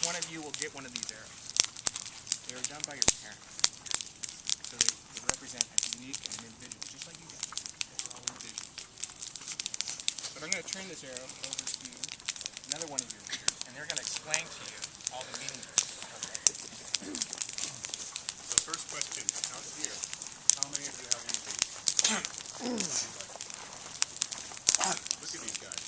one of you will get one of these arrows. They were done by your parents. So they represent a unique and an individual, just like you guys. They're all individuals. But I'm going to turn this arrow over to another one of your leaders, and they're going to explain to you all the meaning of it. Okay. So first question, out here, how many of you have one of these? Look at these guys.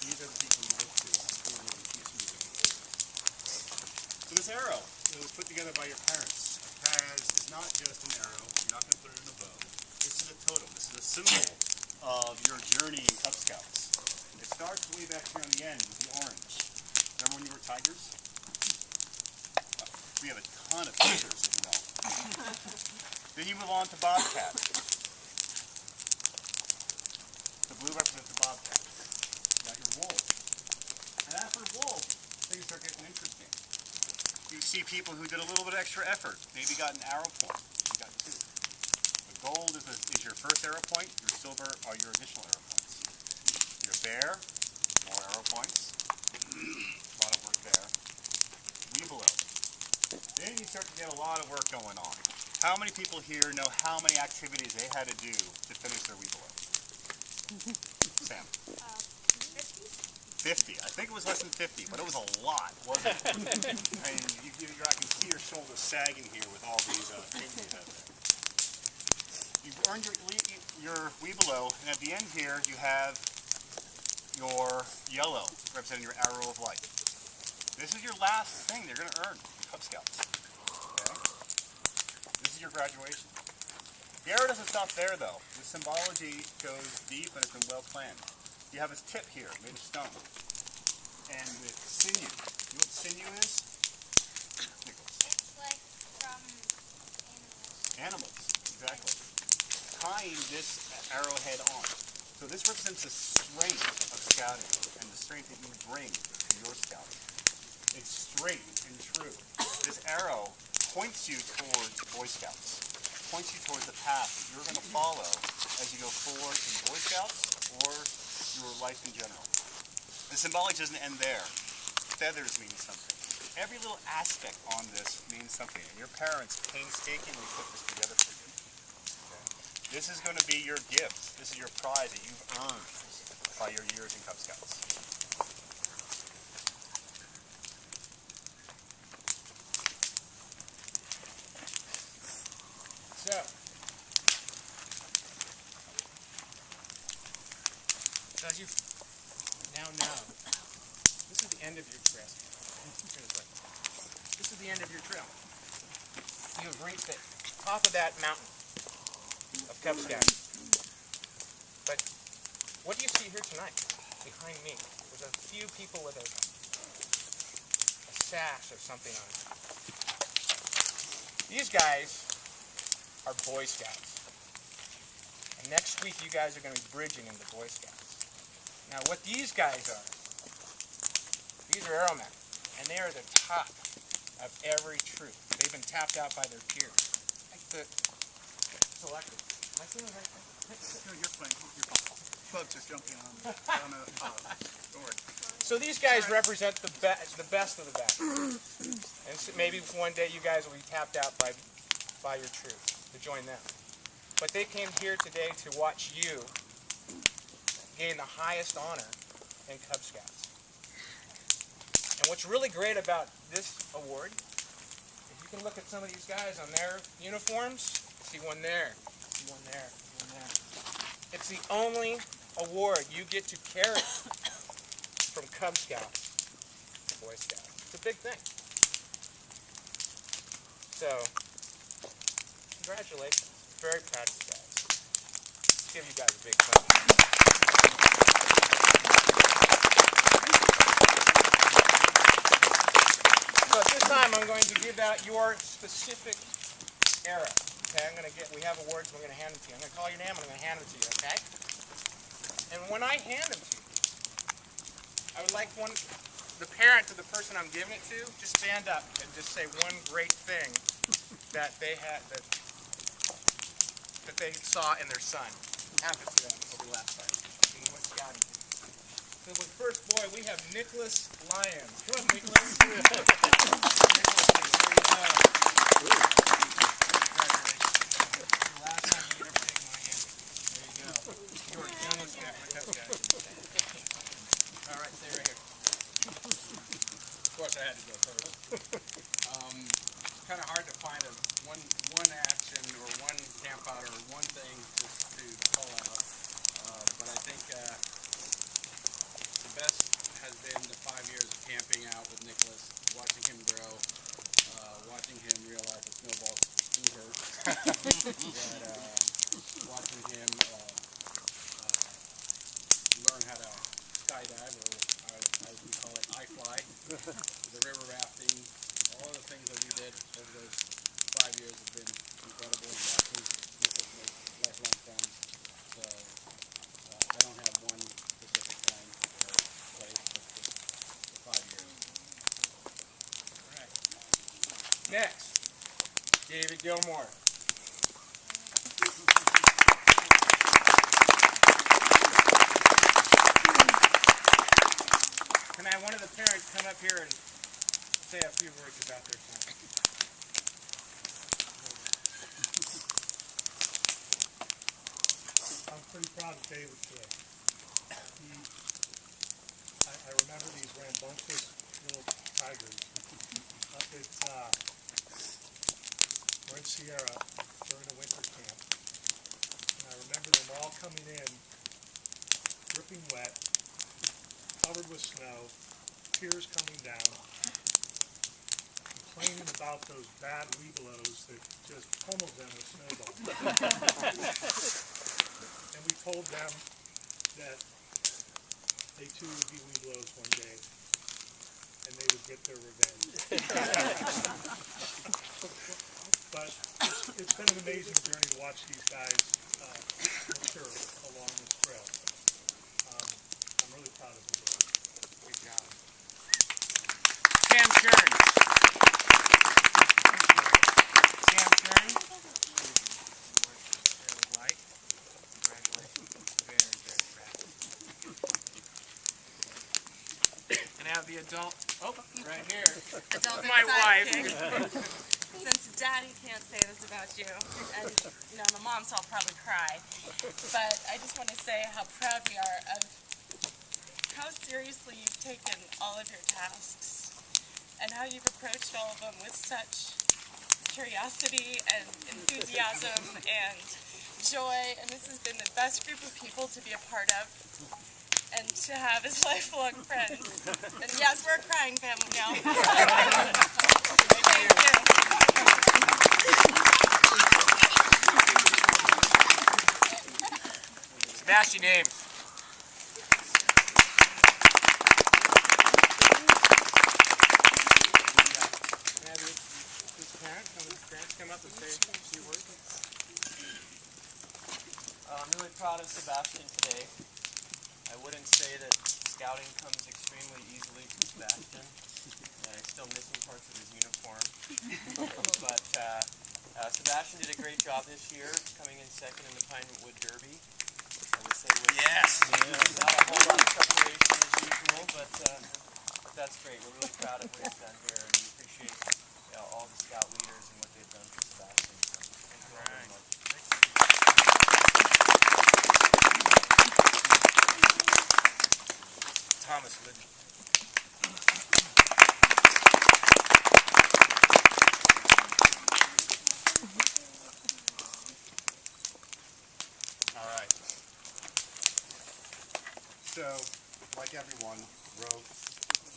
These are the people you look to. So this arrow that was put together by your parents is not just an arrow. You're not going to put it in a bow. This is a totem. This is a symbol of your journey in Cub Scouts. It starts way back here on the end with the orange. Remember when you were tigers? We have a ton of pictures, if you know. Then you move on to bobcat. The blue represents the bobcat. You got your wolf. And after wolf, things start getting interesting. You see people who did a little bit of extra effort. Maybe got an arrow point. You got two. The gold is your first arrow point. Your silver are your additional arrow points. Your bear, more arrow points. A lot of work there. Weebelo. Then you start to get a lot of work going on. How many people here know how many activities they had to do to finish their Weebelo? Sam? 50. I think it was less than 50, but it was a lot, wasn't it? I mean, I can see your shoulders sagging here with all these things you have there. You've earned your Weebelo, and at the end here you have your yellow, representing your arrow of light. This is your last thing you're going to earn in Cub Scouts. Okay? This is your graduation. The arrow doesn't stop there, though. The symbology goes deep and it's been well planned. You have this tip here, made of stone, and with sinew. You know what sinew is? Nicholas. It's like from animals. Exactly. Tying this arrowhead on. So this represents the strength of scouting and the strength that you bring to your scouting. It's straight and true. This arrow points you towards Boy Scouts, points you towards the path that you're going to follow as you go forward in Boy Scouts or your life in general. The symbology doesn't end there. Feathers mean something. Every little aspect on this means something, and your parents painstakingly put this together for you. Okay? This is going to be your gift. This is your prize that you've earned by your years in Cub Scouts. So, as you now know, this is the end of your trail. This is the end of your trail. You have reached the top of that mountain of Cub Scouts. But what do you see here tonight? Behind me, there's a few people with a sash or something on it. These guys are Boy Scouts. And next week you guys are going to be bridging into Boy Scouts. Now what these guys are, these are airmen, and they are the top of every troop. They've been tapped out by their peers. Like the selected. Am I seeing the right thing? No, you're fine. You're fine. Bugs are jumping on a door. So these guys represent the best of the best. And so maybe one day you guys will be tapped out by your troop to join them. But they came here today to watch you gain the highest honor in Cub Scouts. And what's really great about this award is you can look at some of these guys on their uniforms. See one there, see one there, see one there. It's the only award you get to carry from Cub Scouts to Boy Scouts. It's a big thing. So, congratulations. Very proud of you guys. Let's give you guys a big clap. So at this time, I'm going to give out your specific arrow. Okay, we have awards, we're going to hand them to you. I'm going to call your name, and I'm going to hand them to you, okay? And when I hand them to you, I would like the parent of the person I'm giving it to, just stand up and just say one great thing that they had, that they saw in their son. Happened to them over the last time. What scouting. So with first boy, we have Nicholas Lyons. Come on, Nicholas. Nicholas, there you go. The last time you ever take my hand. There you go. You are done with that guy. All right, stay right here. Of course, I had to go first. It's kind of hard to find one action or one camp out or one thing just to call out. But I think the best has been the 5 years of camping out with Nicholas, watching him grow, watching him realize that snowballs do hurt, but watching him learn how to skydive, or as we call it, I-fly, the river rafting, all of the things that we did over those 5 years have been incredible, and watching Nicholas make lifelong friends. So I don't have one specific time or place, but the 5 years. All right. Next, David Gilmore. Can I have one of the parents come up here and say a few words about their son? I'm pretty proud of David today. I remember these rambunctious little tigers up at we're in Sierra during the winter camp. And I remember them all coming in, dripping wet, covered with snow, tears coming down, complaining about those bad webelos that just pummeled them with snowballs. And we told them that they too would be webelos one day, and they would get their revenge. But it's been an amazing journey to watch these guys mature along this trail. I'm really proud of them. Good job. Sam Shern. Sam Shern. Like. Congratulations. Very, very proud. And have the adult. Oh, right here. Adult My wife. Since Daddy can't say this about you, and I'm a mom, so I'll probably cry, but I just want to say how proud we are of how seriously you've taken all of your tasks and how you've approached all of them with such curiosity and enthusiasm and joy, and this has been the best group of people to be a part of and to have as lifelong friends. And yes, we're a crying family now. Thank you. Sebastian Ames. Parents come up and say a few words. I'm really proud of Sebastian today. I wouldn't say that scouting comes extremely easily to Sebastian. I'm still missing parts of his uniform. But Sebastian did a great job this year, coming in second in the Pinewood Derby. I would say with not a whole lot of preparation as usual, but that's great. We're really proud of what he's done here, and we appreciate all the scout leaders and what they've done for Sebastian. So, thank you all very much. Thomas Lidden. All right. So, like everyone, wrote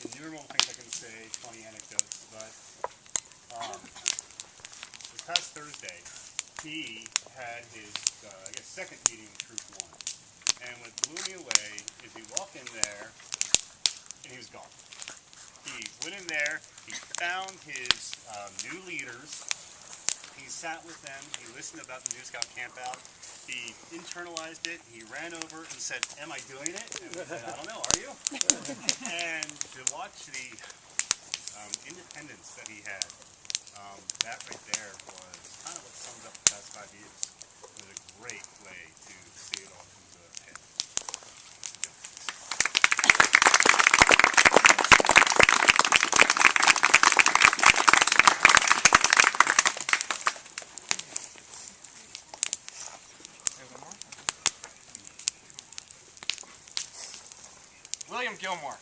innumerable things I can say, funny anecdotes, but this past Thursday, he had his, I guess, second meeting with Troop 1. And what blew me away is he walked in there, and he was gone. He went in there, he found his new leaders, he sat with them, he listened about the New Scout campout, he internalized it, he ran over and said, "Am I doing it?" And we said, "I don't know, are you?" And to watch the independence that he had, that right there was kind of what sums up the past 5 years. It was a great way to see it all come to a head. Gilmore.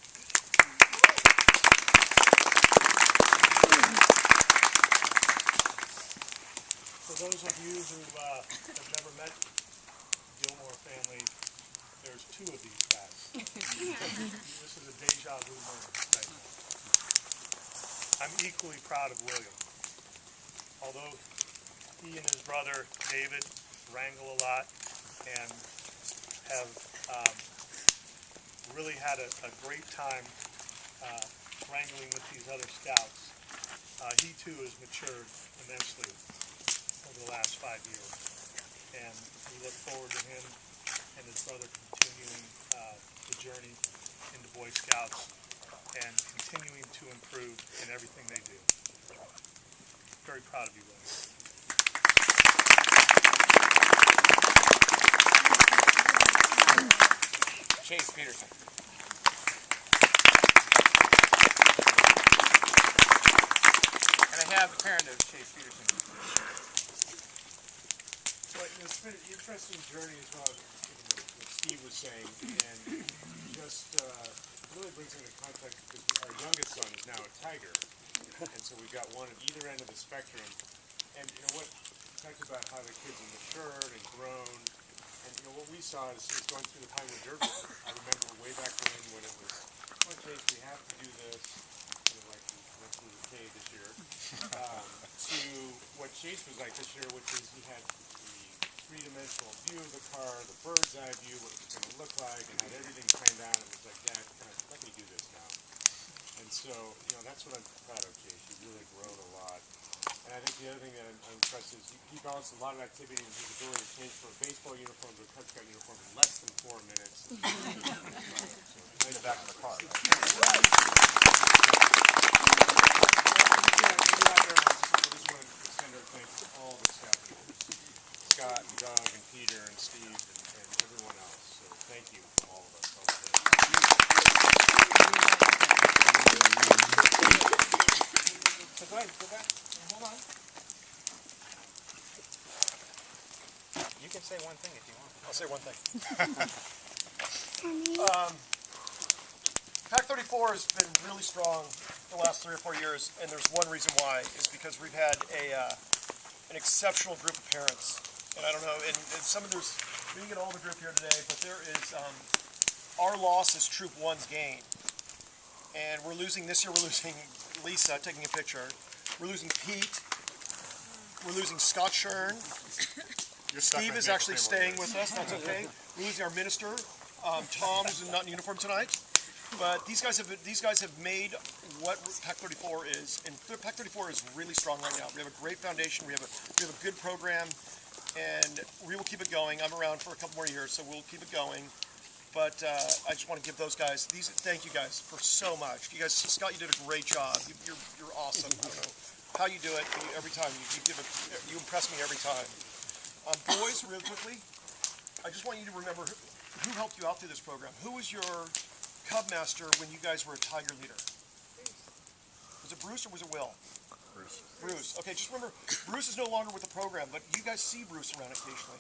For those of you who have never met Gilmore family, there's two of these guys. This is a deja vu moment right now. I'm equally proud of William. Although he and his brother David wrangle a lot and have really had a great time wrangling with these other scouts, he too has matured immensely over the last 5 years. And we look forward to him and his brother continuing the journey into Boy Scouts and continuing to improve in everything they do. Very proud of you, William. Chase Peterson. And I have the parent of Chase Peterson. So it's been an interesting journey as well, given what Steve was saying, and just really brings into context because our youngest son is now a Tiger, and so we've got one at either end of the spectrum. And you know what, you talked about how the kids have matured and grown, and you know what we saw is going through the time with Derby. I remember way back when it was, come on Chase, we have to do this, you know, like we went through the cave this year, to what Chase was like this year, which is he had three-dimensional view of the car, the bird's eye view, what it was going to look like, and had everything planned out. And it was like, Dad, let me do this now. And so, you know, that's what I'm proud of, Chase. You've really grown a lot. And I think the other thing that I'm impressed is he balanced a lot of activity and his ability to change from a baseball uniform to a Cub Scout uniform in less than 4 minutes. So, in the back of the car. I just want to extend our thanks to all the Scout leaders. Scott and Doug and Peter and Steve and everyone else. So thank you from all of us. So go ahead, go back. Hold on. You can say one thing if you want. I'll say one thing. Pack 34 has been really strong the last 3 or 4 years, and there's one reason why, is because we've had an exceptional group of parents. And I don't know, and some of we didn't get all the group here today, but there is, our loss is Troop 1's gain. And we're losing, this year we're losing Lisa, taking a picture. We're losing Pete. We're losing Scott Shern. Steve is actually staying with us, that's okay. We're losing our minister, Tom, who's not in uniform tonight. But these guys have made what Pack 34 is, and Pack 34 is really strong right now. We have a great foundation, we have a good program, and we will keep it going. I'm around for a couple more years, so we'll keep it going. But I just want to give those guys, thank you guys for so much. You guys, Scott, you did a great job. You're awesome. I don't know how you do it every time. You impress me every time. Boys, real quickly, I just want you to remember who helped you out through this program. Who was your Cub Master when you guys were a Tiger leader? Was it Bruce or was it Will? Bruce. Okay, just remember, Bruce is no longer with the program, but you guys see Bruce around occasionally.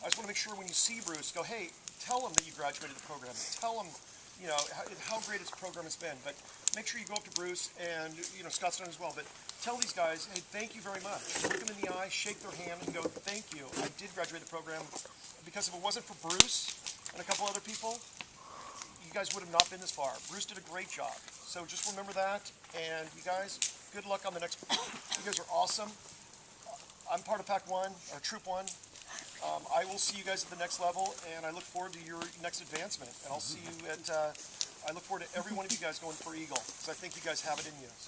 I just want to make sure when you see Bruce, go, hey, tell him that you graduated the program. Tell him, you know, how great his program has been. But make sure you go up to Bruce, and, you know, Scott's done as well. But tell these guys, hey, thank you very much. Look them in the eye, shake their hand, and go, thank you. I did graduate the program. Because if it wasn't for Bruce and a couple other people, you guys would have not been this far. Bruce did a great job. So just remember that. And you guys, good luck on the next. You guys are awesome. I'm part of Pack 1, or Troop 1. I will see you guys at the next level, and I look forward to your next advancement. And I'll see you at, I look forward to every one of you guys going for Eagle, because I think you guys have it in you. So